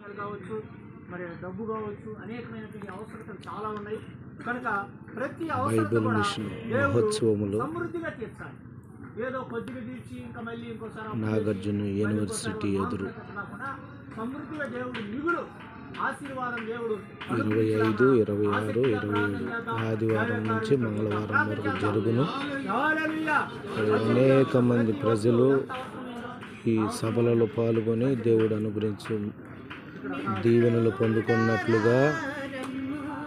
కూరగాయలు కావచ్చు, మరి డబ్బు కావచ్చు, అనేకమైనటువంటి అవసరతలు చాలా ఉన్నాయి. కనుక ప్రతి అవసరం కూడా దేవుడు సమృద్ధిగా తీర్చాలి. ఏదో కొద్దిగా తీర్చి ఇంకా మళ్ళీ ఇంకోసారి నాగార్జున యూనివర్సిటీ ఎదురు సమృద్ధిగా దేవుడు మిగులు ఆశీర్వాదం దేవుడు 25, 26, 27 ఆదివారం నుంచి మంగళవారం వరకు జరుగును. అనేక మంది ప్రజలు ఈ సభలలో పాల్గొని దేవుడు అనుగ్రహించు దీవెనలు పొందుకున్నట్లుగా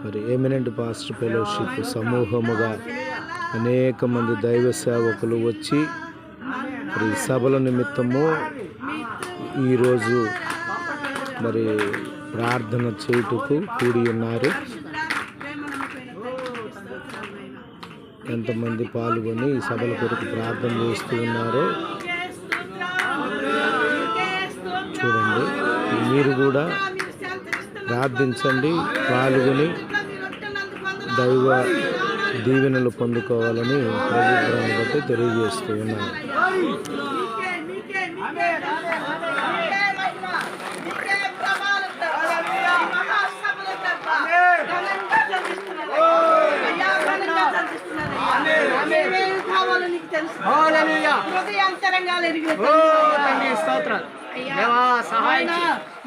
మరి ఎమినెంట్ పాస్టర్ ఫెలోషిప్ సమూహముగా అనేక మంది దైవ సేవకులు వచ్చి మరి సభల నిమిత్తము ఈరోజు మరి ప్రార్థన చేయుటకు కూడి ఉన్నారు. ఎంతమంది పాల్గొని ఈ సభల కొరకు ప్రార్థన చేస్తూ ఉన్నారో చూడండి. మీరు కూడా ప్రార్థించండి, పాల్గొని దైవ దీవెనలు పొందుకోవాలని ప్రభుత్వాన్ని బట్టి తెలియజేస్తూ ఉన్నారు.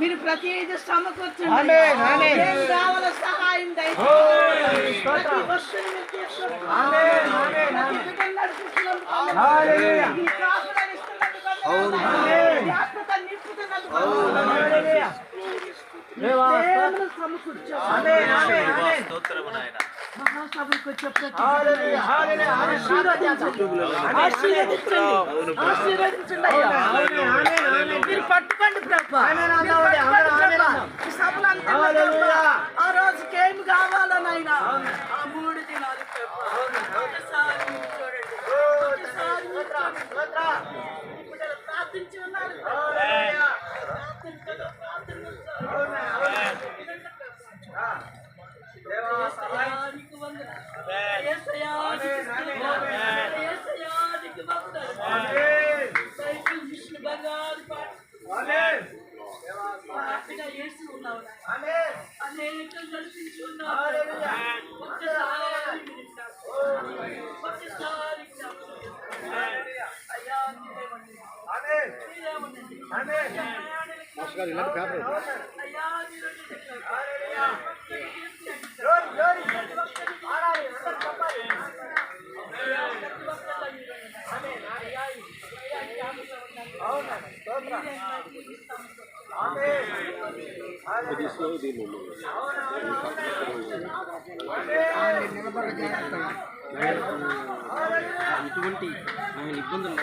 మీరు ప్రతి సమకూర్చండి. కావాల సహాయం మహాసభకు వచ్చే మీరు పట్టుకోండి ప్రభు. సభలంతా ఆ రోజుకి ఏమి కావాలనైనా ఆ 3 దినాలు ఒకసారి చూడండి, ప్రార్థించి ఉన్నారు. ఇటువంటి ఇబ్బందులు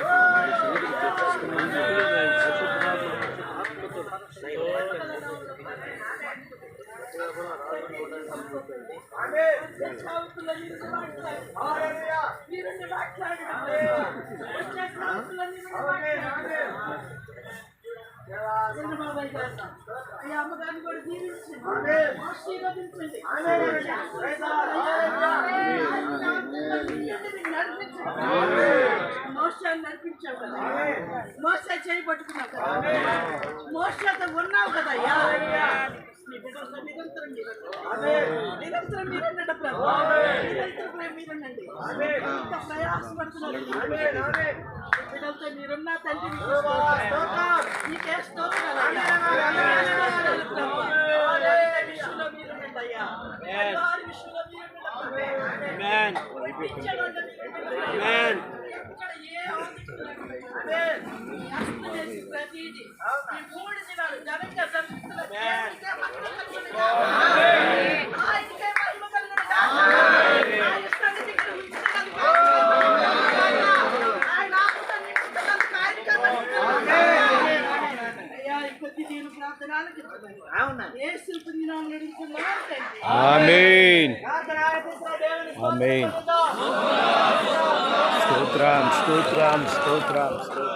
అమ్మగారిని కూడా దీవించండి, ఆశీర్వదించండి. మోసాన్ని నడిపించావు కదా, మోసా చేయి పట్టుకున్నావు కదా, మోసాతో ఉన్నావు కదా అయ్యా. నిరంతరం మీరండి ప్రభు, నిరంతరం మీరండి. ఇంత ప్రయాసపడుతున్నారు బిడ్డలతో మీరున్నా తండ్రి, నీకే స్తోత్రాలు విషయంలో మీరుండండి అయ్యా. వారి విషయంలో ప్రతిదీ ఈ 3 దినాలు ఘనంగా ఆమేన్ ఆమేన్. స్తోత్రం స్తోత్రం స్తోత్రం స్తోత్రం.